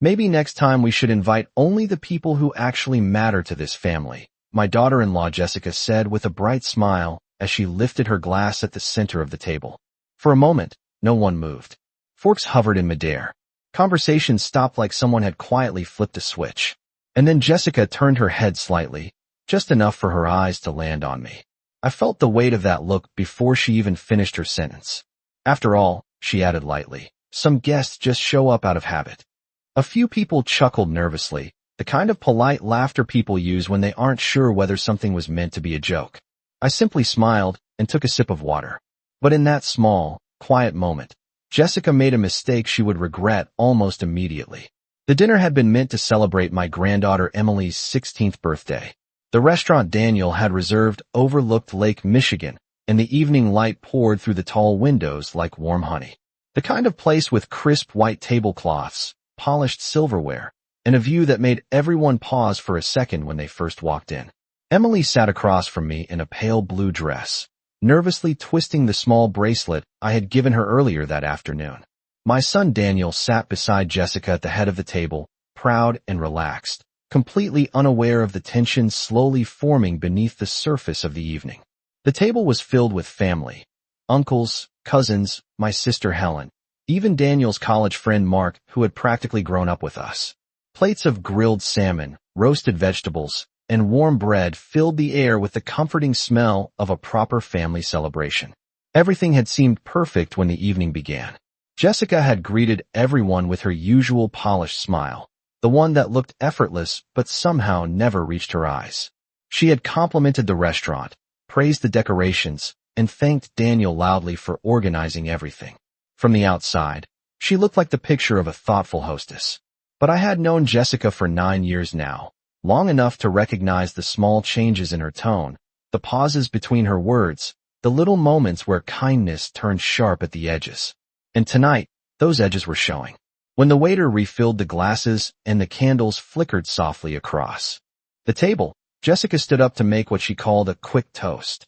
Maybe next time we should invite only the people who actually matter to this family, my daughter-in-law Jessica said with a bright smile as she lifted her glass at the center of the table. For a moment, no one moved. Forks hovered in midair. Conversation stopped like someone had quietly flipped a switch. And then Jessica turned her head slightly, just enough for her eyes to land on me. I felt the weight of that look before she even finished her sentence. After all, she added lightly, some guests just show up out of habit. A few people chuckled nervously, the kind of polite laughter people use when they aren't sure whether something was meant to be a joke. I simply smiled and took a sip of water. But in that small, quiet moment, Jessica made a mistake she would regret almost immediately. The dinner had been meant to celebrate my granddaughter Emily's 16th birthday. The restaurant Daniel had reserved overlooked Lake Michigan, and the evening light poured through the tall windows like warm honey. The kind of place with crisp white tablecloths, polished silverware, and a view that made everyone pause for a second when they first walked in. Emily sat across from me in a pale blue dress, nervously twisting the small bracelet I had given her earlier that afternoon. My son Daniel sat beside Jessica at the head of the table, proud and relaxed, completely unaware of the tension slowly forming beneath the surface of the evening. The table was filled with family, uncles, cousins, my sister Helen, even Daniel's college friend Mark, who had practically grown up with us. Plates of grilled salmon, roasted vegetables, and warm bread filled the air with the comforting smell of a proper family celebration. Everything had seemed perfect when the evening began. Jessica had greeted everyone with her usual polished smile, the one that looked effortless but somehow never reached her eyes. She had complimented the restaurant, praised the decorations, and thanked Daniel loudly for organizing everything. From the outside, she looked like the picture of a thoughtful hostess. But I had known Jessica for 9 years now, long enough to recognize the small changes in her tone, the pauses between her words, the little moments where kindness turned sharp at the edges. And tonight, those edges were showing. When the waiter refilled the glasses and the candles flickered softly across the table, Jessica stood up to make what she called a quick toast.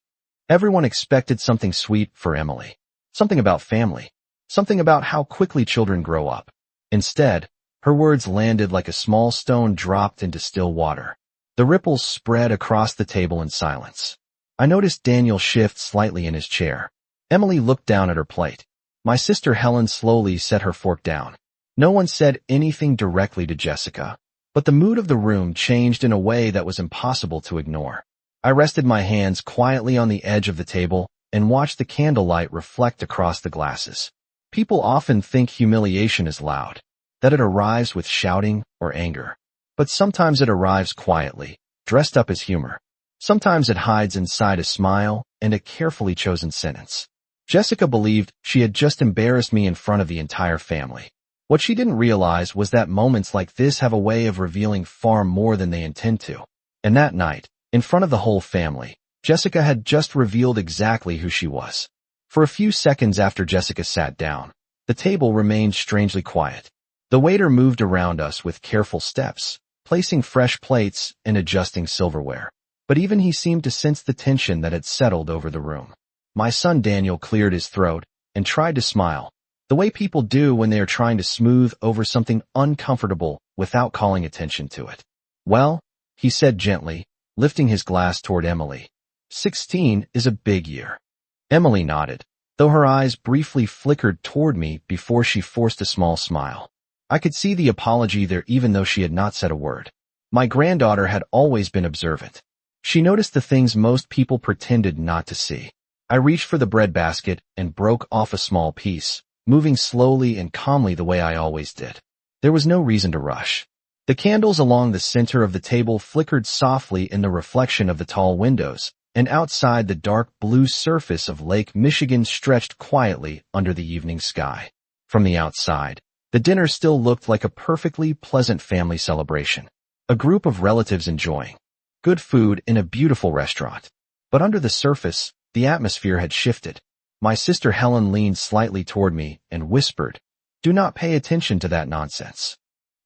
Everyone expected something sweet for Emily. Something about family. Something about how quickly children grow up. Instead, her words landed like a small stone dropped into still water. The ripples spread across the table in silence. I noticed Daniel shift slightly in his chair. Emily looked down at her plate. My sister Helen slowly set her fork down. No one said anything directly to Jessica, but the mood of the room changed in a way that was impossible to ignore. I rested my hands quietly on the edge of the table and watched the candlelight reflect across the glasses. People often think humiliation is loud, that it arrives with shouting or anger. But sometimes it arrives quietly, dressed up as humor. Sometimes it hides inside a smile and a carefully chosen sentence. Jessica believed she had just embarrassed me in front of the entire family. What she didn't realize was that moments like this have a way of revealing far more than they intend to. And that night, in front of the whole family, Jessica had just revealed exactly who she was. For a few seconds after Jessica sat down, the table remained strangely quiet. The waiter moved around us with careful steps, placing fresh plates and adjusting silverware. But even he seemed to sense the tension that had settled over the room. My son Daniel cleared his throat and tried to smile, the way people do when they are trying to smooth over something uncomfortable without calling attention to it. Well, he said gently, lifting his glass toward Emily. 16 is a big year. Emily nodded, though her eyes briefly flickered toward me before she forced a small smile. I could see the apology there even though she had not said a word. My granddaughter had always been observant. She noticed the things most people pretended not to see. I reached for the bread basket and broke off a small piece, moving slowly and calmly the way I always did. There was no reason to rush. The candles along the center of the table flickered softly in the reflection of the tall windows, and outside the dark blue surface of Lake Michigan stretched quietly under the evening sky. From the outside, the dinner still looked like a perfectly pleasant family celebration. A group of relatives enjoying good food in a beautiful restaurant. But under the surface, the atmosphere had shifted. My sister Helen leaned slightly toward me and whispered, "Do not pay attention to that nonsense."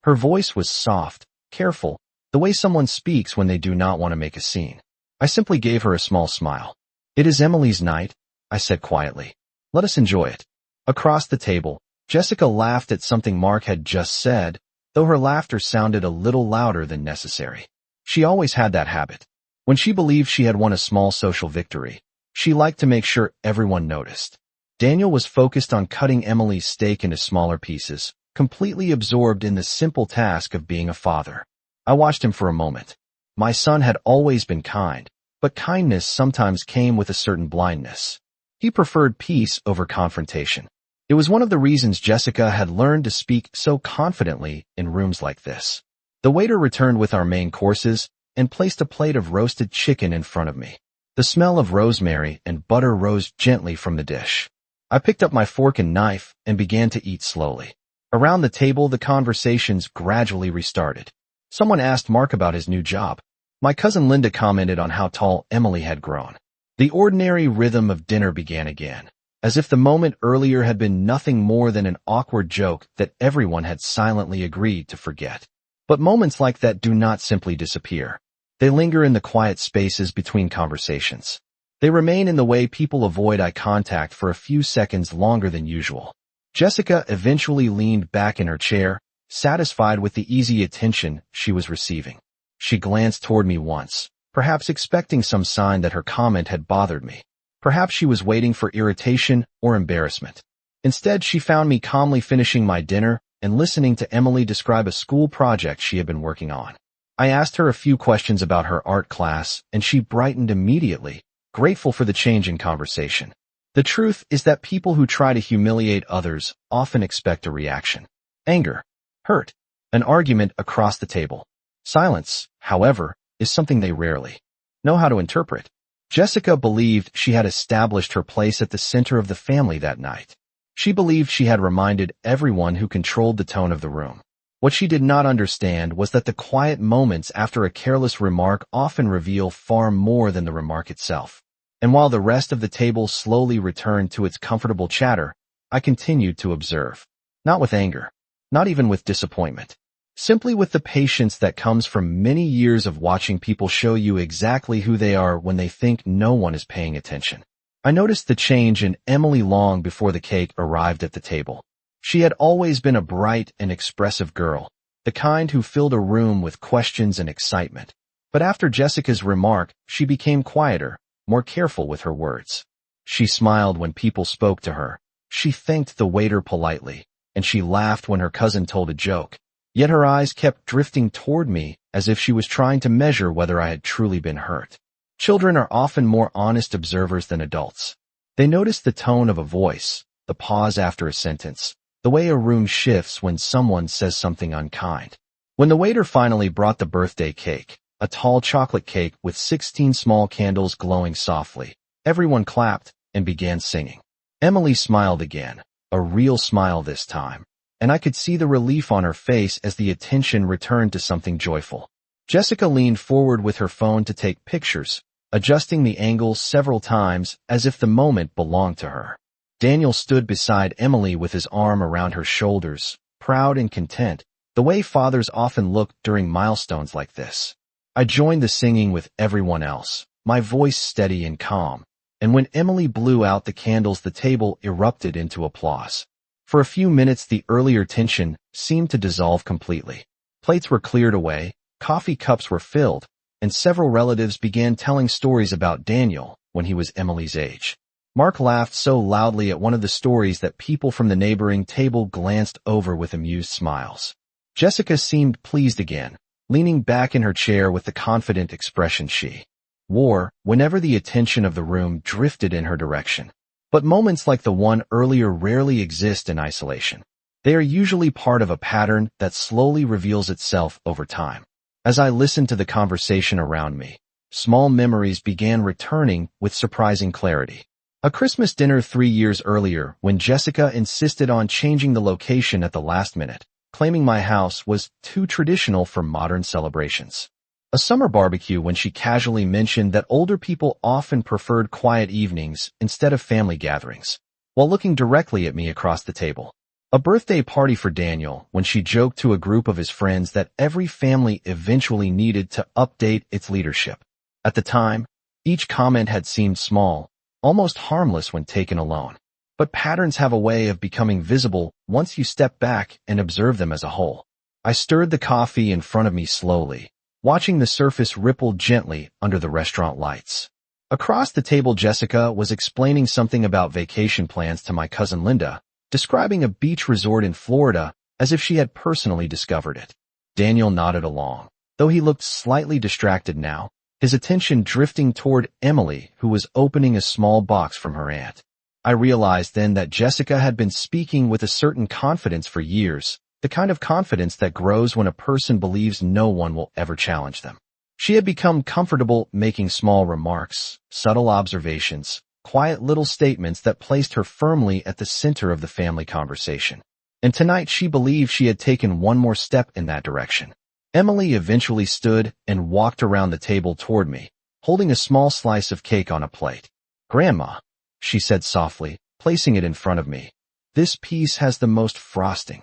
Her voice was soft, careful, the way someone speaks when they do not want to make a scene. I simply gave her a small smile. "It is Emily's night," I said quietly. "Let us enjoy it." Across the table, Jessica laughed at something Mark had just said, though her laughter sounded a little louder than necessary. She always had that habit. When she believed she had won a small social victory, she liked to make sure everyone noticed. Daniel was focused on cutting Emily's steak into smaller pieces, completely absorbed in the simple task of being a father. I watched him for a moment. My son had always been kind, but kindness sometimes came with a certain blindness. He preferred peace over confrontation. It was one of the reasons Jessica had learned to speak so confidently in rooms like this. The waiter returned with our main courses and placed a plate of roasted chicken in front of me. The smell of rosemary and butter rose gently from the dish. I picked up my fork and knife and began to eat slowly. Around the table, the conversations gradually restarted. Someone asked Mark about his new job. My cousin Linda commented on how tall Emily had grown. The ordinary rhythm of dinner began again, as if the moment earlier had been nothing more than an awkward joke that everyone had silently agreed to forget. But moments like that do not simply disappear. They linger in the quiet spaces between conversations. They remain in the way people avoid eye contact for a few seconds longer than usual. Jessica eventually leaned back in her chair, satisfied with the easy attention she was receiving. She glanced toward me once, perhaps expecting some sign that her comment had bothered me. Perhaps she was waiting for irritation or embarrassment. Instead, she found me calmly finishing my dinner and listening to Emily describe a school project she had been working on. I asked her a few questions about her art class, and she brightened immediately, grateful for the change in conversation. The truth is that people who try to humiliate others often expect a reaction. Anger, hurt, an argument across the table. Silence, however, is something they rarely know how to interpret. Jessica believed she had established her place at the center of the family that night. She believed she had reminded everyone who controlled the tone of the room. What she did not understand was that the quiet moments after a careless remark often reveal far more than the remark itself. And while the rest of the table slowly returned to its comfortable chatter, I continued to observe. Not with anger, not even with disappointment. Simply with the patience that comes from many years of watching people show you exactly who they are when they think no one is paying attention. I noticed the change in Emily long before the cake arrived at the table. She had always been a bright and expressive girl, the kind who filled a room with questions and excitement. But after Jessica's remark, she became quieter, more careful with her words. She smiled when people spoke to her. She thanked the waiter politely, and she laughed when her cousin told a joke. Yet her eyes kept drifting toward me as if she was trying to measure whether I had truly been hurt. Children are often more honest observers than adults. They notice the tone of a voice, the pause after a sentence, the way a room shifts when someone says something unkind. When the waiter finally brought the birthday cake, a tall chocolate cake with 16 small candles glowing softly, everyone clapped and began singing. Emily smiled again, a real smile this time, and I could see the relief on her face as the attention returned to something joyful. Jessica leaned forward with her phone to take pictures, adjusting the angles several times as if the moment belonged to her. Daniel stood beside Emily with his arm around her shoulders, proud and content, the way fathers often look during milestones like this. I joined the singing with everyone else, my voice steady and calm, and when Emily blew out the candles, the table erupted into applause. For a few minutes, the earlier tension seemed to dissolve completely. Plates were cleared away, coffee cups were filled, and several relatives began telling stories about Daniel when he was Emily's age. Mark laughed so loudly at one of the stories that people from the neighboring table glanced over with amused smiles. Jessica seemed pleased again, leaning back in her chair with the confident expression she wore whenever the attention of the room drifted in her direction. But moments like the one earlier rarely exist in isolation. They are usually part of a pattern that slowly reveals itself over time. As I listened to the conversation around me, small memories began returning with surprising clarity. A Christmas dinner 3 years earlier when Jessica insisted on changing the location at the last minute, claiming my house was too traditional for modern celebrations. A summer barbecue when she casually mentioned that older people often preferred quiet evenings instead of family gatherings, while looking directly at me across the table. A birthday party for Daniel when she joked to a group of his friends that every family eventually needed to update its leadership. At the time, each comment had seemed small, almost harmless when taken alone. But patterns have a way of becoming visible once you step back and observe them as a whole. I stirred the coffee in front of me slowly, watching the surface ripple gently under the restaurant lights. Across the table, Jessica was explaining something about vacation plans to my cousin Linda, describing a beach resort in Florida as if she had personally discovered it. Daniel nodded along, though he looked slightly distracted now, his attention drifting toward Emily, who was opening a small box from her aunt. I realized then that Jessica had been speaking with a certain confidence for years, the kind of confidence that grows when a person believes no one will ever challenge them. She had become comfortable making small remarks, subtle observations, quiet little statements that placed her firmly at the center of the family conversation. And tonight she believed she had taken one more step in that direction. Emily eventually stood and walked around the table toward me, holding a small slice of cake on a plate. "Grandma," she said softly, placing it in front of me, "this piece has the most frosting."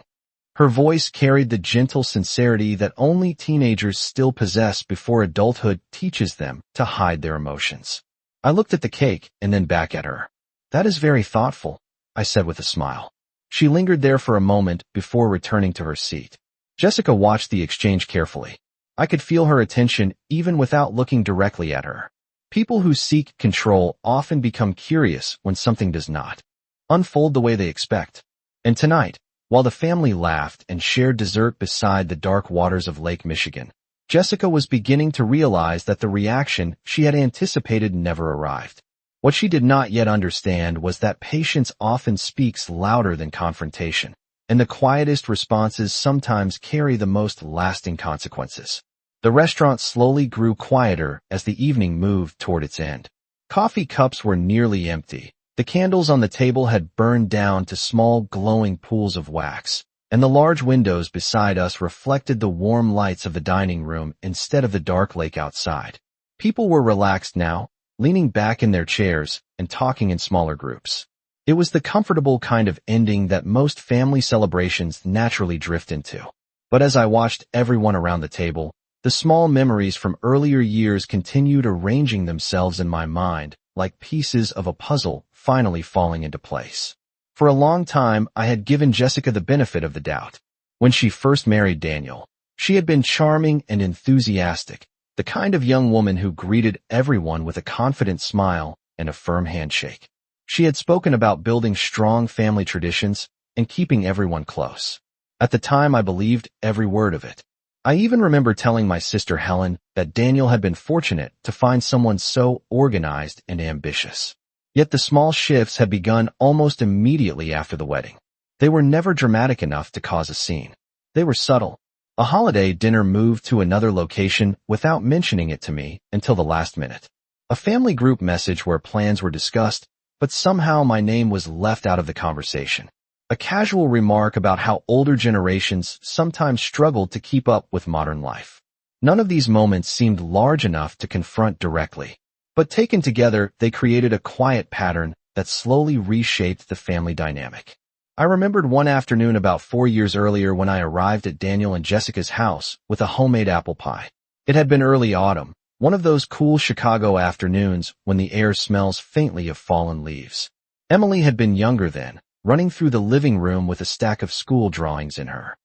Her voice carried the gentle sincerity that only teenagers still possess before adulthood teaches them to hide their emotions. I looked at the cake and then back at her. "That is very thoughtful," I said with a smile. She lingered there for a moment before returning to her seat. Jessica watched the exchange carefully. I could feel her attention even without looking directly at her. People who seek control often become curious when something does not unfold the way they expect. And tonight, while the family laughed and shared dessert beside the dark waters of Lake Michigan, Jessica was beginning to realize that the reaction she had anticipated never arrived. What she did not yet understand was that patience often speaks louder than confrontation, and the quietest responses sometimes carry the most lasting consequences. The restaurant slowly grew quieter as the evening moved toward its end. Coffee cups were nearly empty. The candles on the table had burned down to small glowing pools of wax, and the large windows beside us reflected the warm lights of the dining room instead of the dark lake outside. People were relaxed now, leaning back in their chairs and talking in smaller groups. It was the comfortable kind of ending that most family celebrations naturally drift into. But as I watched everyone around the table, the small memories from earlier years continued arranging themselves in my mind, like pieces of a puzzle finally falling into place. For a long time, I had given Jessica the benefit of the doubt. When she first married Daniel, she had been charming and enthusiastic, the kind of young woman who greeted everyone with a confident smile and a firm handshake. She had spoken about building strong family traditions and keeping everyone close. At the time, I believed every word of it. I even remember telling my sister Helen that Daniel had been fortunate to find someone so organized and ambitious. Yet the small shifts had begun almost immediately after the wedding. They were never dramatic enough to cause a scene. They were subtle. A holiday dinner moved to another location without mentioning it to me until the last minute. A family group message where plans were discussed, but somehow my name was left out of the conversation. A casual remark about how older generations sometimes struggled to keep up with modern life. None of these moments seemed large enough to confront directly, but taken together, they created a quiet pattern that slowly reshaped the family dynamic. I remembered one afternoon about 4 years earlier when I arrived at Daniel and Jessica's house with a homemade apple pie. It had been early autumn, one of those cool Chicago afternoons when the air smells faintly of fallen leaves. Emily had been younger then, running through the living room with a stack of school drawings in her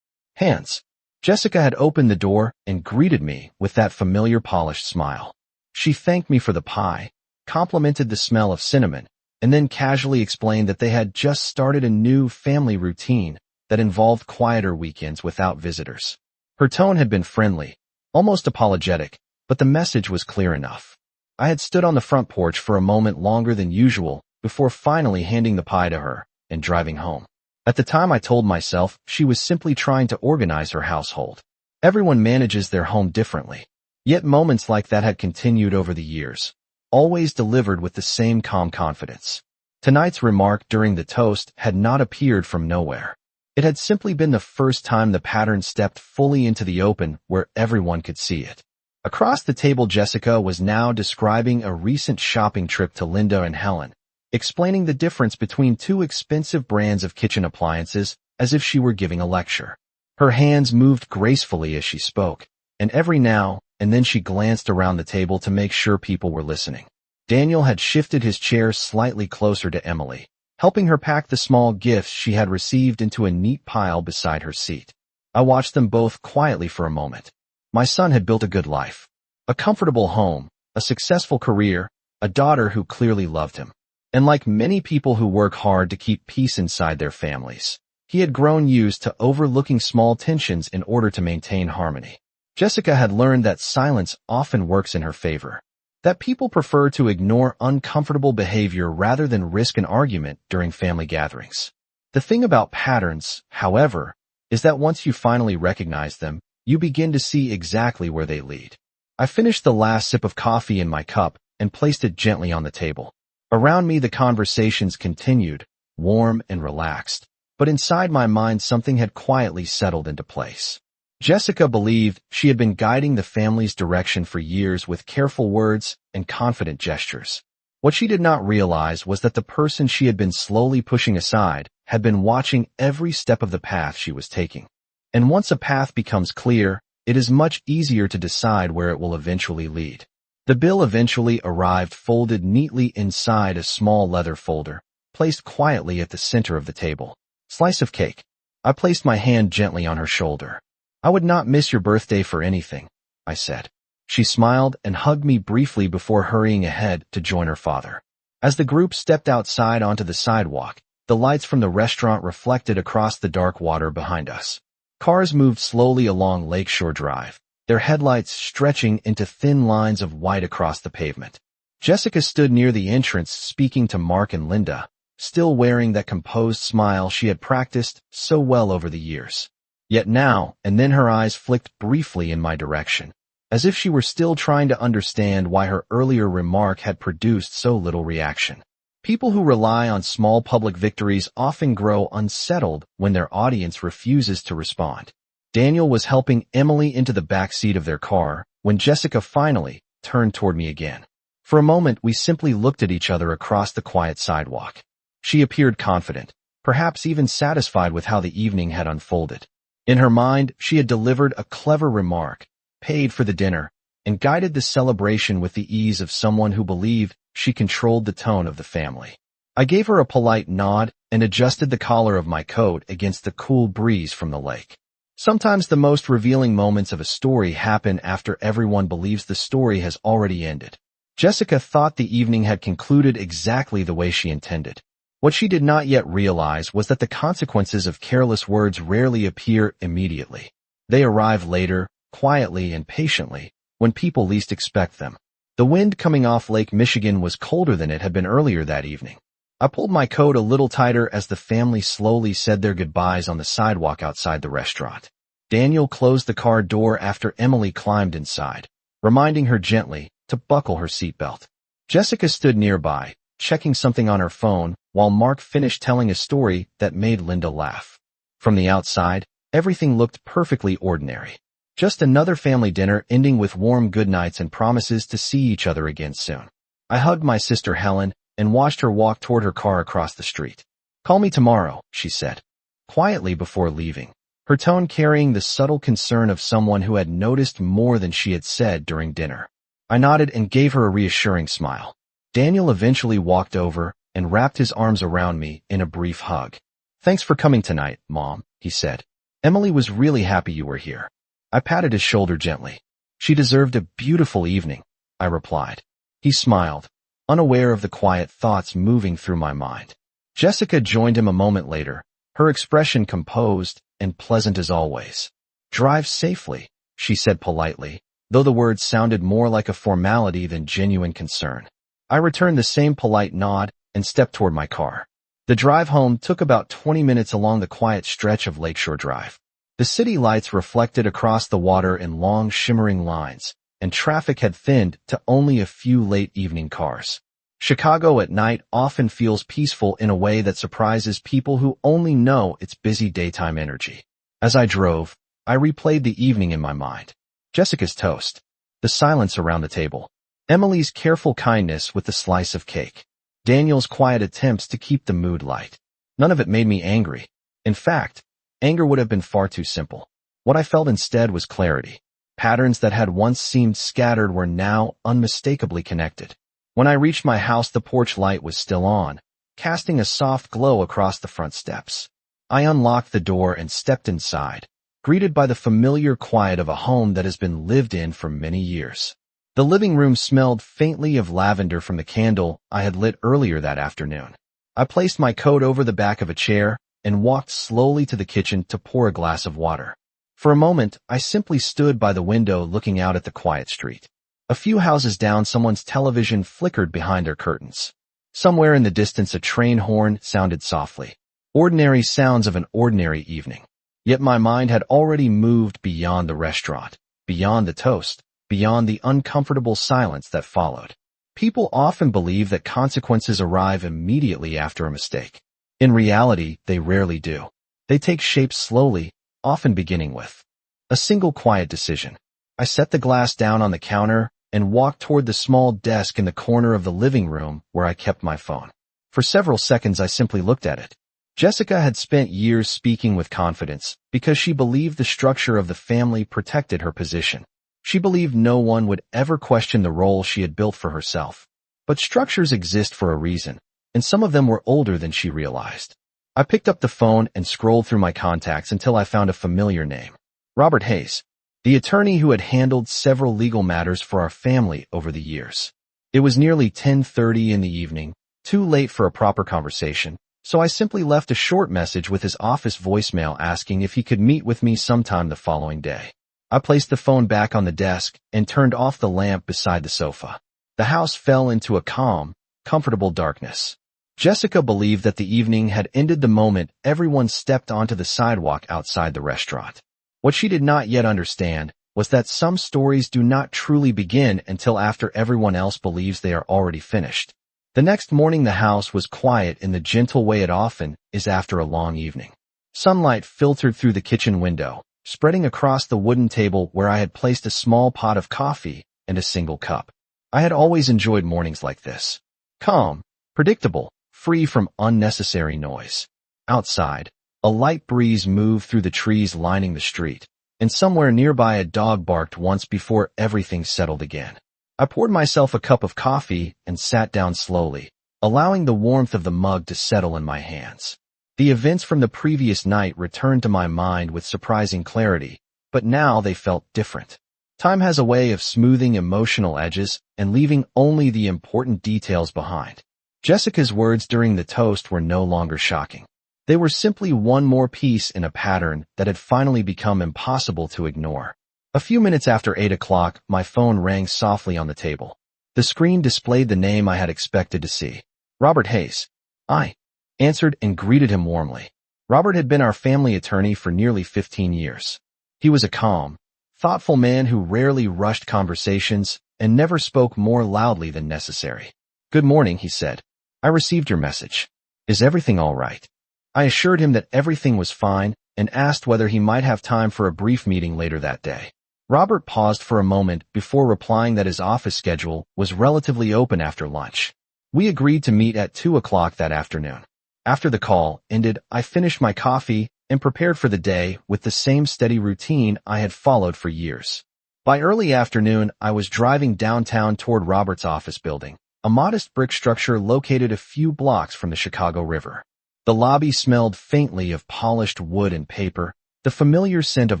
hands. Jessica had opened the door and greeted me with that familiar polished smile. She thanked me for the pie, complimented the smell of cinnamon, and then casually explained that they had just started a new family routine that involved quieter weekends without visitors. Her tone had been friendly, almost apologetic, but the message was clear enough. I had stood on the front porch for a moment longer than usual before finally handing the pie to her and driving home. At the time, I told myself she was simply trying to organize her household. Everyone manages their home differently. Yet moments like that had continued over the years, always delivered with the same calm confidence. Tonight's remark during the toast had not appeared from nowhere. It had simply been the first time the pattern stepped fully into the open where everyone could see it. Across the table, Jessica was now describing a recent shopping trip to Linda and Helen, explaining the difference between two expensive brands of kitchen appliances as if she were giving a lecture. Her hands moved gracefully as she spoke, and every now and then she glanced around the table to make sure people were listening. Daniel had shifted his chair slightly closer to Emily, helping her pack the small gifts she had received into a neat pile beside her seat. I watched them both quietly for a moment. My son had built a good life. A comfortable home, a successful career, a daughter who clearly loved him. And like many people who work hard to keep peace inside their families, he had grown used to overlooking small tensions in order to maintain harmony. Jessica had learned that silence often works in her favor, that people prefer to ignore uncomfortable behavior rather than risk an argument during family gatherings. The thing about patterns, however, is that once you finally recognize them, you begin to see exactly where they lead. I finished the last sip of coffee in my cup and placed it gently on the table. Around me the conversations continued, warm and relaxed, but inside my mind something had quietly settled into place. Jessica believed she had been guiding the family's direction for years with careful words and confident gestures. What she did not realize was that the person she had been slowly pushing aside had been watching every step of the path she was taking. And once a path becomes clear, it is much easier to decide where it will eventually lead. The bill eventually arrived folded neatly inside a small leather folder, placed quietly at the center of the table. Slice of cake. I placed my hand gently on her shoulder. I would not miss your birthday for anything, I said. She smiled and hugged me briefly before hurrying ahead to join her father. As the group stepped outside onto the sidewalk, the lights from the restaurant reflected across the dark water behind us. Cars moved slowly along Lakeshore Drive, their headlights stretching into thin lines of white across the pavement. Jessica stood near the entrance speaking to Mark and Linda, still wearing that composed smile she had practiced so well over the years. Yet now and then her eyes flicked briefly in my direction, as if she were still trying to understand why her earlier remark had produced so little reaction. People who rely on small public victories often grow unsettled when their audience refuses to respond. Daniel was helping Emily into the back seat of their car when Jessica finally turned toward me again. For a moment, we simply looked at each other across the quiet sidewalk. She appeared confident, perhaps even satisfied with how the evening had unfolded. In her mind, she had delivered a clever remark, paid for the dinner, and guided the celebration with the ease of someone who believed she controlled the tone of the family. I gave her a polite nod and adjusted the collar of my coat against the cool breeze from the lake. Sometimes the most revealing moments of a story happen after everyone believes the story has already ended. Jessica thought the evening had concluded exactly the way she intended. What she did not yet realize was that the consequences of careless words rarely appear immediately. They arrive later, quietly and patiently, when people least expect them. The wind coming off Lake Michigan was colder than it had been earlier that evening. I pulled my coat a little tighter as the family slowly said their goodbyes on the sidewalk outside the restaurant. Daniel closed the car door after Emily climbed inside, reminding her gently to buckle her seatbelt. Jessica stood nearby, checking something on her phone, while Mark finished telling a story that made Linda laugh. From the outside, everything looked perfectly ordinary. Just another family dinner ending with warm goodnights and promises to see each other again soon. I hugged my sister Helen and watched her walk toward her car across the street. Call me tomorrow, she said, quietly before leaving, her tone carrying the subtle concern of someone who had noticed more than she had said during dinner. I nodded and gave her a reassuring smile. Daniel eventually walked over and wrapped his arms around me in a brief hug. Thanks for coming tonight, Mom, he said. Emily was really happy you were here. I patted his shoulder gently. She deserved a beautiful evening, I replied. He smiled, unaware of the quiet thoughts moving through my mind. Jessica joined him a moment later, her expression composed and pleasant as always. Drive safely, she said politely, though the words sounded more like a formality than genuine concern. I returned the same polite nod and stepped toward my car. The drive home took about 20 minutes along the quiet stretch of Lakeshore Drive. The city lights reflected across the water in long shimmering lines, and traffic had thinned to only a few late evening cars. Chicago at night often feels peaceful in a way that surprises people who only know its busy daytime energy. As I drove, I replayed the evening in my mind. Jessica's toast, the silence around the table, Emily's careful kindness with the slice of cake, Daniel's quiet attempts to keep the mood light. None of it made me angry. In fact, anger would have been far too simple. What I felt instead was clarity. Patterns that had once seemed scattered were now unmistakably connected. When I reached my house, the porch light was still on, casting a soft glow across the front steps. I unlocked the door and stepped inside, greeted by the familiar quiet of a home that has been lived in for many years. The living room smelled faintly of lavender from the candle I had lit earlier that afternoon. I placed my coat over the back of a chair and walked slowly to the kitchen to pour a glass of water. For a moment, I simply stood by the window looking out at the quiet street. A few houses down, someone's television flickered behind their curtains. Somewhere in the distance, a train horn sounded softly. Ordinary sounds of an ordinary evening. Yet my mind had already moved beyond the restaurant, beyond the toast, beyond the uncomfortable silence that followed. People often believe that consequences arrive immediately after a mistake. In reality, they rarely do. They take shape slowly, often beginning with a single quiet decision. I set the glass down on the counter and walked toward the small desk in the corner of the living room where I kept my phone. For several seconds, I simply looked at it. Jessica had spent years speaking with confidence because she believed the structure of the family protected her position. She believed no one would ever question the role she had built for herself. But structures exist for a reason, and some of them were older than she realized. I picked up the phone and scrolled through my contacts until I found a familiar name. Robert Hayes, the attorney who had handled several legal matters for our family over the years. It was nearly 10:30 in the evening, too late for a proper conversation, so I simply left a short message with his office voicemail asking if he could meet with me sometime the following day. I placed the phone back on the desk and turned off the lamp beside the sofa. The house fell into a calm, comfortable darkness. Jessica believed that the evening had ended the moment everyone stepped onto the sidewalk outside the restaurant. What she did not yet understand was that some stories do not truly begin until after everyone else believes they are already finished. The next morning, the house was quiet in the gentle way it often is after a long evening. Sunlight filtered through the kitchen window, spreading across the wooden table where I had placed a small pot of coffee and a single cup. I had always enjoyed mornings like this. Calm, predictable, free from unnecessary noise. Outside, a light breeze moved through the trees lining the street, and somewhere nearby a dog barked once before everything settled again. I poured myself a cup of coffee and sat down slowly, allowing the warmth of the mug to settle in my hands. The events from the previous night returned to my mind with surprising clarity, but now they felt different. Time has a way of smoothing emotional edges and leaving only the important details behind. Jessica's words during the toast were no longer shocking. They were simply one more piece in a pattern that had finally become impossible to ignore. A few minutes after 8 o'clock, my phone rang softly on the table. The screen displayed the name I had expected to see. Robert Hayes. I answered and greeted him warmly. Robert had been our family attorney for nearly 15 years. He was a calm, thoughtful man who rarely rushed conversations and never spoke more loudly than necessary. Good morning, he said. I received your message. Is everything all right? I assured him that everything was fine and asked whether he might have time for a brief meeting later that day. Robert paused for a moment before replying that his office schedule was relatively open after lunch. We agreed to meet at 2 o'clock that afternoon. After the call ended, I finished my coffee and prepared for the day with the same steady routine I had followed for years. By early afternoon, I was driving downtown toward Robert's office building, a modest brick structure located a few blocks from the Chicago River. The lobby smelled faintly of polished wood and paper, the familiar scent of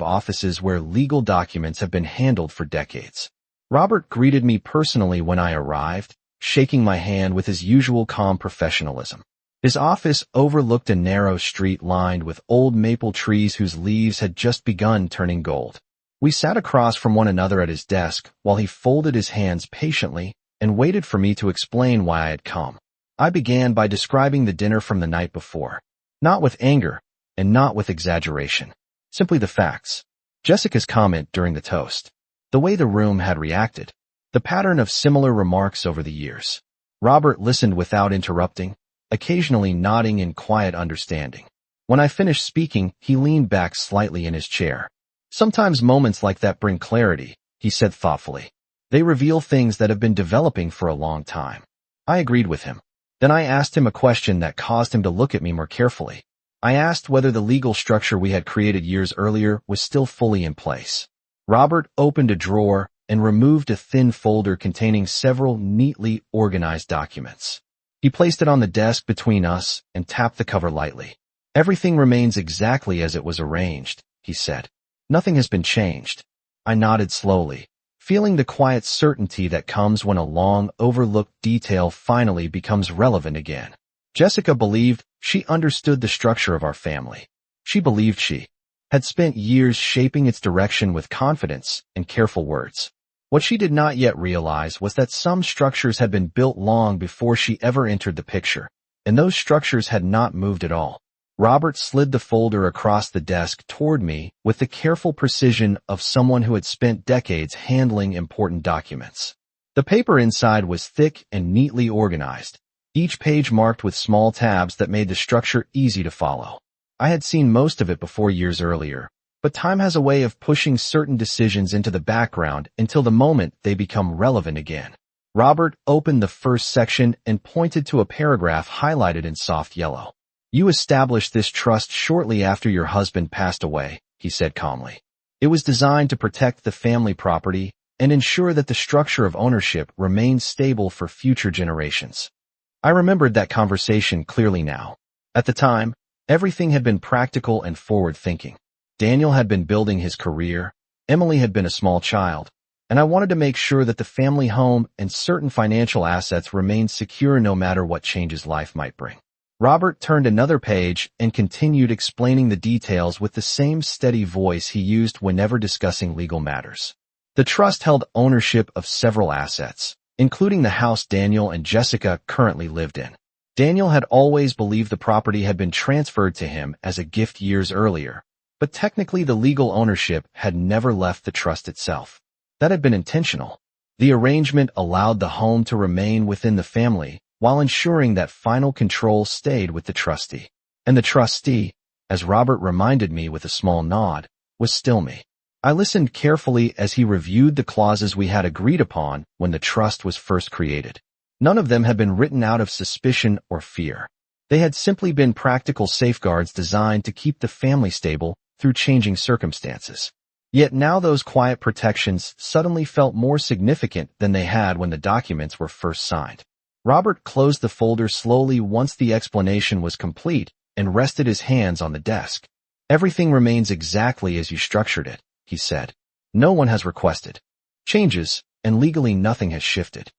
offices where legal documents have been handled for decades. Robert greeted me personally when I arrived, shaking my hand with his usual calm professionalism. His office overlooked a narrow street lined with old maple trees whose leaves had just begun turning gold. We sat across from one another at his desk while he folded his hands patiently and waited for me to explain why I had come. I began by describing the dinner from the night before, not with anger and not with exaggeration, simply the facts. Jessica's comment during the toast, the way the room had reacted, the pattern of similar remarks over the years. Robert listened without interrupting, occasionally nodding in quiet understanding. When I finished speaking, he leaned back slightly in his chair. Sometimes moments like that bring clarity, he said thoughtfully. They reveal things that have been developing for a long time. I agreed with him. Then I asked him a question that caused him to look at me more carefully. I asked whether the legal structure we had created years earlier was still fully in place. Robert opened a drawer and removed a thin folder containing several neatly organized documents. He placed it on the desk between us and tapped the cover lightly. Everything remains exactly as it was arranged, he said. Nothing has been changed. I nodded slowly, feeling the quiet certainty that comes when a long, overlooked detail finally becomes relevant again. Jessica believed she understood the structure of our family. She believed she had spent years shaping its direction with confidence and careful words. What she did not yet realize was that some structures had been built long before she ever entered the picture, and those structures had not moved at all. Robert slid the folder across the desk toward me with the careful precision of someone who had spent decades handling important documents. The paper inside was thick and neatly organized, each page marked with small tabs that made the structure easy to follow. I had seen most of it before years earlier, but time has a way of pushing certain decisions into the background until the moment they become relevant again. Robert opened the first section and pointed to a paragraph highlighted in soft yellow. "You established this trust shortly after your husband passed away," he said calmly. "It was designed to protect the family property and ensure that the structure of ownership remains stable for future generations." I remembered that conversation clearly now. At the time, everything had been practical and forward-thinking. Daniel had been building his career, Emily had been a small child, and I wanted to make sure that the family home and certain financial assets remained secure no matter what changes life might bring. Robert turned another page and continued explaining the details with the same steady voice he used whenever discussing legal matters. The trust held ownership of several assets, including the house Daniel and Jessica currently lived in. Daniel had always believed the property had been transferred to him as a gift years earlier, but technically the legal ownership had never left the trust itself. That had been intentional. The arrangement allowed the home to remain within the family while ensuring that final control stayed with the trustee. And the trustee, as Robert reminded me with a small nod, was still me. I listened carefully as he reviewed the clauses we had agreed upon when the trust was first created. None of them had been written out of suspicion or fear. They had simply been practical safeguards designed to keep the family stable through changing circumstances. Yet now those quiet protections suddenly felt more significant than they had when the documents were first signed. Robert closed the folder slowly once the explanation was complete and rested his hands on the desk. "Everything remains exactly as you structured it," he said. "No one has requested changes, and legally nothing has shifted."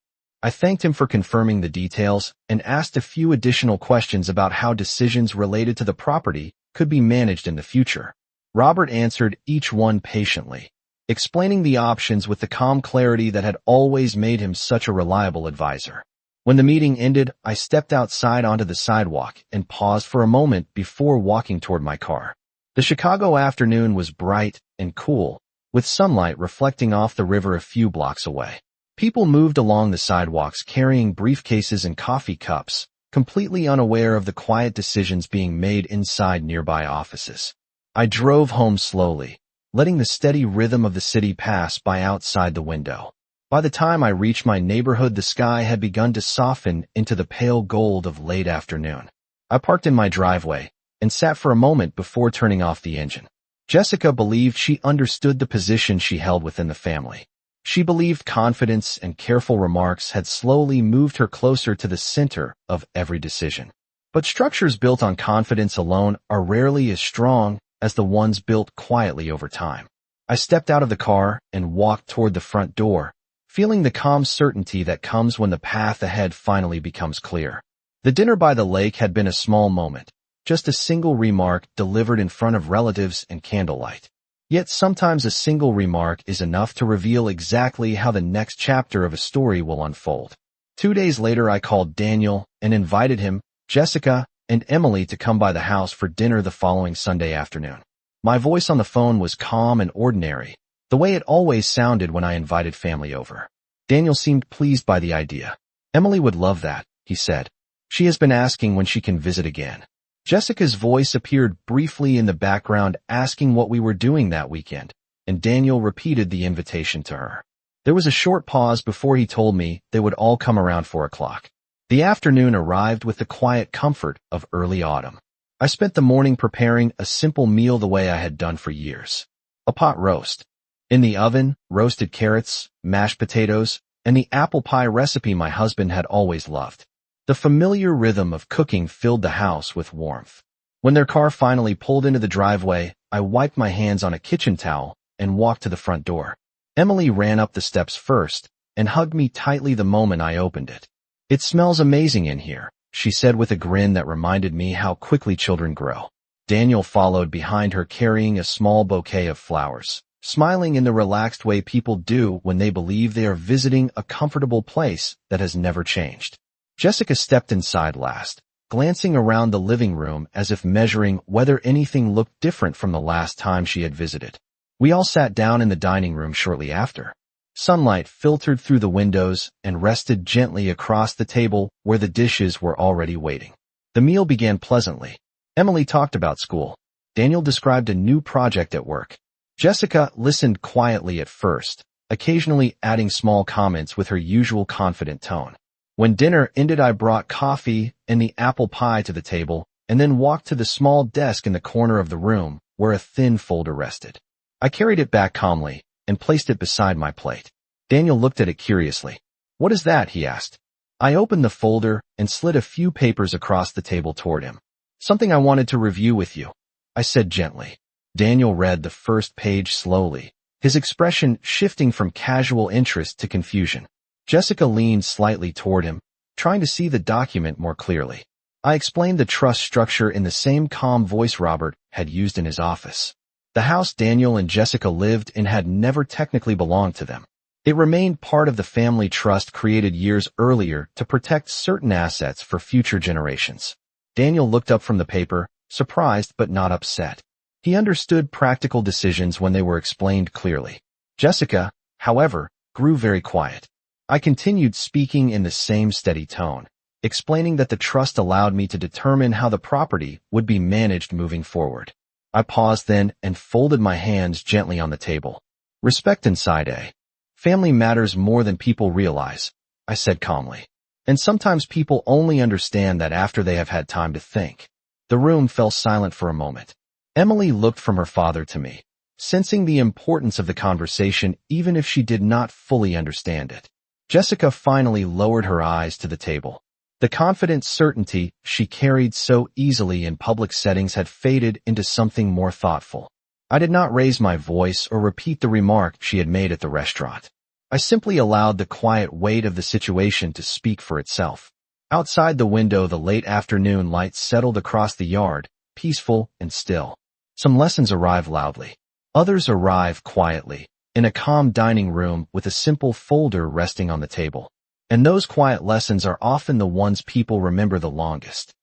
I thanked him for confirming the details and asked a few additional questions about how decisions related to the property could be managed in the future. Robert answered each one patiently, explaining the options with the calm clarity that had always made him such a reliable advisor. When the meeting ended, I stepped outside onto the sidewalk and paused for a moment before walking toward my car. The Chicago afternoon was bright and cool, with sunlight reflecting off the river a few blocks away. People moved along the sidewalks carrying briefcases and coffee cups, completely unaware of the quiet decisions being made inside nearby offices. I drove home slowly, letting the steady rhythm of the city pass by outside the window. By the time I reached my neighborhood, the sky had begun to soften into the pale gold of late afternoon. I parked in my driveway and sat for a moment before turning off the engine. Jessica believed she understood the position she held within the family. She believed confidence and careful remarks had slowly moved her closer to the center of every decision. But structures built on confidence alone are rarely as strong as the ones built quietly over time. I stepped out of the car and walked toward the front door, feeling the calm certainty that comes when the path ahead finally becomes clear. The dinner by the lake had been a small moment, just a single remark delivered in front of relatives and candlelight. Yet sometimes a single remark is enough to reveal exactly how the next chapter of a story will unfold. 2 days later, I called Daniel and invited him, Jessica, and Emily to come by the house for dinner the following Sunday afternoon. My voice on the phone was calm and ordinary, the way it always sounded when I invited family over. Daniel seemed pleased by the idea. "Emily would love that," he said. "She has been asking when she can visit again." Jessica's voice appeared briefly in the background asking what we were doing that weekend, and Daniel repeated the invitation to her. There was a short pause before he told me they would all come around 4 o'clock. The afternoon arrived with the quiet comfort of early autumn. I spent the morning preparing a simple meal the way I had done for years. A pot roast. In the oven, roasted carrots, mashed potatoes, and the apple pie recipe my husband had always loved. The familiar rhythm of cooking filled the house with warmth. When their car finally pulled into the driveway, I wiped my hands on a kitchen towel and walked to the front door. Emily ran up the steps first and hugged me tightly the moment I opened it. "It smells amazing in here," she said with a grin that reminded me how quickly children grow. Daniel followed behind her carrying a small bouquet of flowers, smiling in the relaxed way people do when they believe they are visiting a comfortable place that has never changed. Jessica stepped inside last, glancing around the living room as if measuring whether anything looked different from the last time she had visited. We all sat down in the dining room shortly after. Sunlight filtered through the windows and rested gently across the table where the dishes were already waiting. The meal began pleasantly. Emily talked about school. Daniel described a new project at work. Jessica listened quietly at first, occasionally adding small comments with her usual confident tone. When dinner ended, I brought coffee and the apple pie to the table and then walked to the small desk in the corner of the room where a thin folder rested. I carried it back calmly and placed it beside my plate. Daniel looked at it curiously. "What is that?" he asked. I opened the folder and slid a few papers across the table toward him. "Something I wanted to review with you," I said gently. Daniel read the first page slowly, his expression shifting from casual interest to confusion. Jessica leaned slightly toward him, trying to see the document more clearly. I explained the trust structure in the same calm voice Robert had used in his office. The house Daniel and Jessica lived in had never technically belonged to them. It remained part of the family trust created years earlier to protect certain assets for future generations. Daniel looked up from the paper, surprised but not upset. He understood practical decisions when they were explained clearly. Jessica, however, grew very quiet. I continued speaking in the same steady tone, explaining that the trust allowed me to determine how the property would be managed moving forward. I paused then and folded my hands gently on the table. "Respect inside A. Family matters more than people realize," I said calmly. "And sometimes people only understand that after they have had time to think." The room fell silent for a moment. Emily looked from her father to me, sensing the importance of the conversation even if she did not fully understand it. Jessica finally lowered her eyes to the table. The confident certainty she carried so easily in public settings had faded into something more thoughtful. I did not raise my voice or repeat the remark she had made at the restaurant. I simply allowed the quiet weight of the situation to speak for itself. Outside the window, the late afternoon light settled across the yard, peaceful and still. Some lessons arrive loudly. Others arrive quietly, in a calm dining room with a simple folder resting on the table. And those quiet lessons are often the ones people remember the longest.